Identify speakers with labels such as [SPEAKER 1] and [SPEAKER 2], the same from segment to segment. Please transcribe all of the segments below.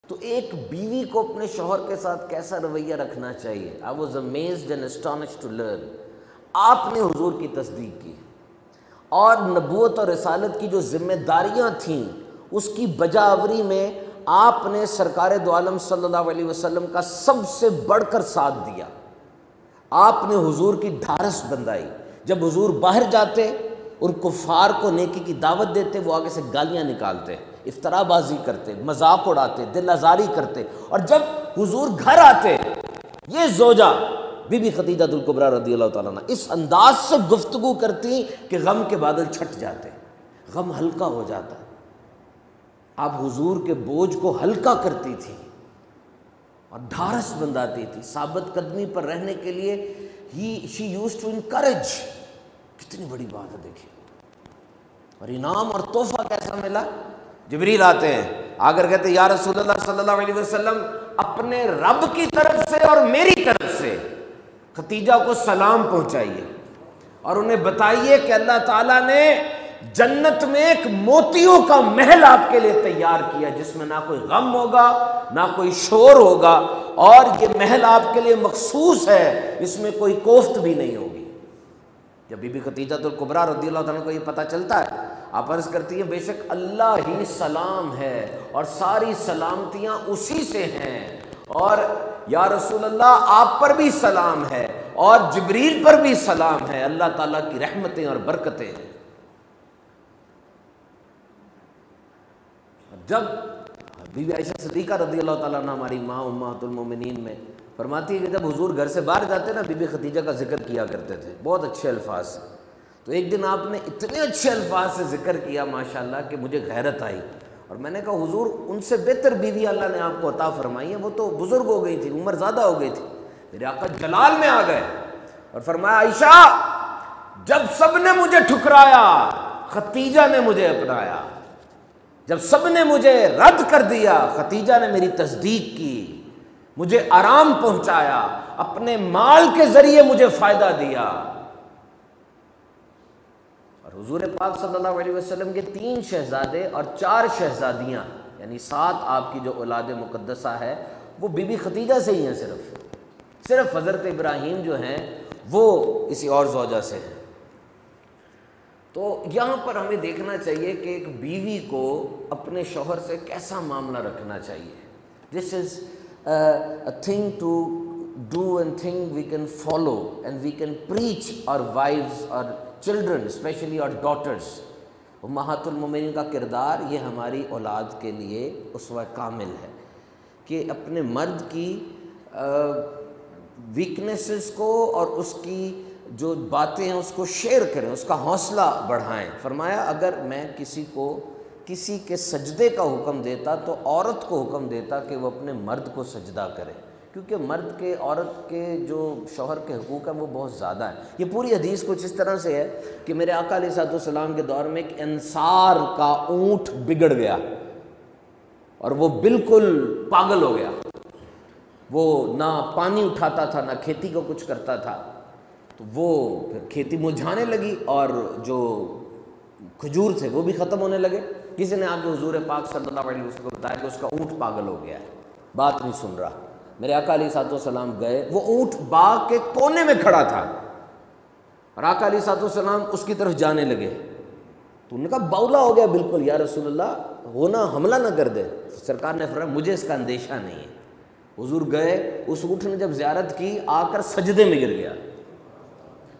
[SPEAKER 1] تو ایک بیوی کو اپنے شوہر کے ساتھ کیسا رویہ رکھنا چاہیے؟ I was amazed and astonished to learn. آپ نے حضور کی تصدیق کی اور نبوت اور رسالت کی جو ذمہ داریاں تھیں اس کی بجاوری میں آپ نے سرکار دو عالم صلی اللہ علیہ وسلم کا سب سے بڑھ کر ساتھ دیا. آپ نے حضور کی ڈھارس بندھائی. جب حضور باہر جاتے اور کفار کو نیکی کی دعوت دیتے، وہ آگے سے گالیاں نکالتے، افترا بازی کرتے، مذاق اڑاتے، دل آزاری کرتے. اور جب حضور گھر آتے، یہ زوجہ بی بی خدیجہ الکبریٰ رضی اللہ تعالیٰ عنہ اس انداز سے گفتگو کرتی کہ غم کے بادل چھٹ جاتے، غم ہلکا ہو جاتا. آپ حضور کے بوجھ کو ہلکا کرتی تھی اور ڈھارس بندھاتی تھی. ثابت قدمی پر رہنے کے لیے she used to encourage. کتنی بڑی بات ہے دیکھیے. اور انعام اور تحفہ کیسا ملا؟ جبریل آتے ہیں، آ کر کہتے یا رسول اللہ صلی اللہ علیہ وسلم، اپنے رب کی طرف سے اور میری طرف سے خدیجہ کو سلام پہنچائیے اور انہیں بتائیے کہ اللہ تعالیٰ نے جنت میں ایک موتیوں کا محل آپ کے لیے تیار کیا، جس میں نہ کوئی غم ہوگا نہ کوئی شور ہوگا، اور یہ محل آپ کے لیے مخصوص ہے، اس میں کوئی کوفت بھی نہیں ہوگی. جب بی بی خدیجہ الکبریٰ رضی اللہ تعالیٰ کو یہ پتہ چلتا ہے، آپ عرض کرتی ہیں بے شک اللہ ہی سلام ہے اور ساری سلامتیاں اسی سے ہیں، اور یا رسول اللہ آپ پر بھی سلام ہے اور جبریل پر بھی سلام ہے، اللہ تعالیٰ کی رحمتیں اور برکتیں ہیں. جب بی بی عائشہ صدیقہ رضی اللہ تعالیٰ عنہ ہماری ماں امہات المومنین میں فرماتی ہے کہ جب حضور گھر سے باہر جاتے نا، بی بی خدیجہ کا ذکر کیا کرتے تھے بہت اچھے الفاظ سے. تو ایک دن آپ نے اتنے اچھے الفاظ سے ذکر کیا ماشاءاللہ کہ مجھے غیرت آئی، اور میں نے کہا حضور ان سے بہتر بیوی اللہ نے آپ کو عطا فرمائی ہے، وہ تو بزرگ ہو گئی تھی، عمر زیادہ ہو گئی تھی. میرے آقا جلال میں آ گئے اور فرمایا عائشہ جب سب نے مجھے ٹھکرایا خدیجہ نے مجھے اپنایا، جب سب نے مجھے رد کر دیا خدیجہ نے میری تصدیق کی، مجھے آرام پہنچایا، اپنے مال کے ذریعے مجھے فائدہ دیا. اور حضور پاک صلی اللہ علیہ وسلم کے 3 شہزادے اور 4 شہزادیاں، یعنی 7 آپ کی جو اولاد مقدسہ ہے وہ بی بی خدیجہ سے ہی ہیں. صرف حضرت ابراہیم جو ہیں وہ کسی اور زوجہ سے ہیں. تو یہاں پر ہمیں دیکھنا چاہیے کہ ایک بیوی کو اپنے شوہر سے کیسا معاملہ رکھنا چاہیے. دس از a thing to do and thing we can follow and we can preach our wives, our children, especially our daughters. امہات المومنین کا کردار یہ ہماری اولاد کے لیے اسوہ کامل ہے کہ اپنے مرد کی ویکنیسز کو اور اس کی جو باتیں ہیں اس کو شیئر کریں، اس کا حوصلہ بڑھائیں. فرمایا اگر میں کسی کے سجدے کا حکم دیتا تو عورت کو حکم دیتا کہ وہ اپنے مرد کو سجدہ کرے، کیونکہ مرد کے عورت کے جو شوہر کے حقوق ہیں وہ بہت زیادہ ہیں. یہ پوری حدیث کچھ اس طرح سے ہے کہ میرے آقا علیہ الصلوۃ والسلام کے دور میں ایک انصار کا اونٹ بگڑ گیا اور وہ بالکل پاگل ہو گیا. وہ نہ پانی اٹھاتا تھا نہ کھیتی کو کچھ کرتا تھا. تو وہ پھر کھیتی مرجھانے لگی اور جو کھجور تھے وہ بھی ختم ہونے لگے. کسی نے آ کے حضور پاک صلی اللہ علیہ وسلم کو بتایا کہ اس کا اونٹ پاگل ہو گیا ہے، بات نہیں سن رہا. میرے آقا علیہ الصلوۃ والسلام گئے، وہ اونٹ باغ کے کونے میں کھڑا تھا اور آقا علیہ الصلوۃ والسلام اس کی طرف جانے لگے. تو انہوں نے کہا باولا ہو گیا بالکل یا رسول اللہ، ہونا حملہ نہ کر دے. سرکار نے فرمایا مجھے اس کا اندیشہ نہیں ہے. حضور گئے، اس اونٹ نے جب زیارت کی آ کر سجدے میں گر گیا،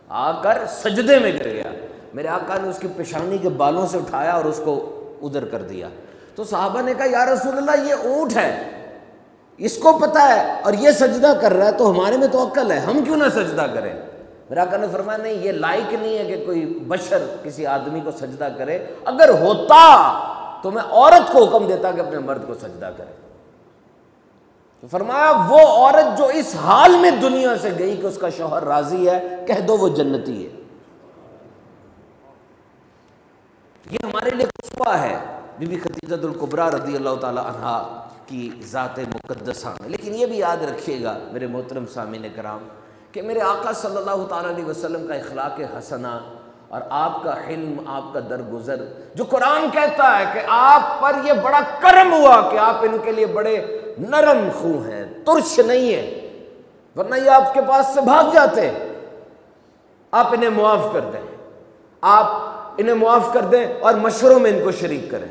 [SPEAKER 1] آ کر سجدے میں گر گیا. میرے آقا نے اس کی پیشانی کے بالوں سے اٹھایا اور اس کو ادھر کر دیا. تو صحابہ نے کہا یا رسول اللہ یہ اونٹ ہے، اس کو پتہ ہے اور یہ سجدہ کر رہا ہے، تو ہمارے میں تو عقل ہے، ہم کیوں نہ سجدہ کریں؟ میرے آقا نے فرمایا نہیں، یہ لائق نہیں ہے کہ کوئی بشر کسی آدمی کو سجدہ کرے. اگر ہوتا تو میں عورت کو حکم دیتا کہ اپنے مرد کو سجدہ کرے. تو فرمایا وہ عورت جو اس حال میں دنیا سے گئی کہ اس کا شوہر راضی ہے، کہہ دو وہ جنتی ہے. یہ ہمارے لیے اسوہ ہے بی بی خدیجہ الکبریٰ رضی اللہ تعالی عنہا کی ذات مقدسہ میں. لیکن یہ بھی یاد رکھیے گا میرے محترم سامعین کرام کہ میرے آقا صلی اللہ تعالیٰ علیہ وسلم کا اخلاق حسنہ اور آپ کا حلم، آپ کا درگزر، جو قرآن کہتا ہے کہ آپ پر یہ بڑا کرم ہوا کہ آپ ان کے لیے بڑے نرم خو ہیں، ترش نہیں ہیں، ورنہ یہ آپ کے پاس سے بھاگ جاتے۔ آپ انہیں معاف کر دیں، آپ انہیں معاف کر دیں اور مشوروں میں ان کو شریک کریں۔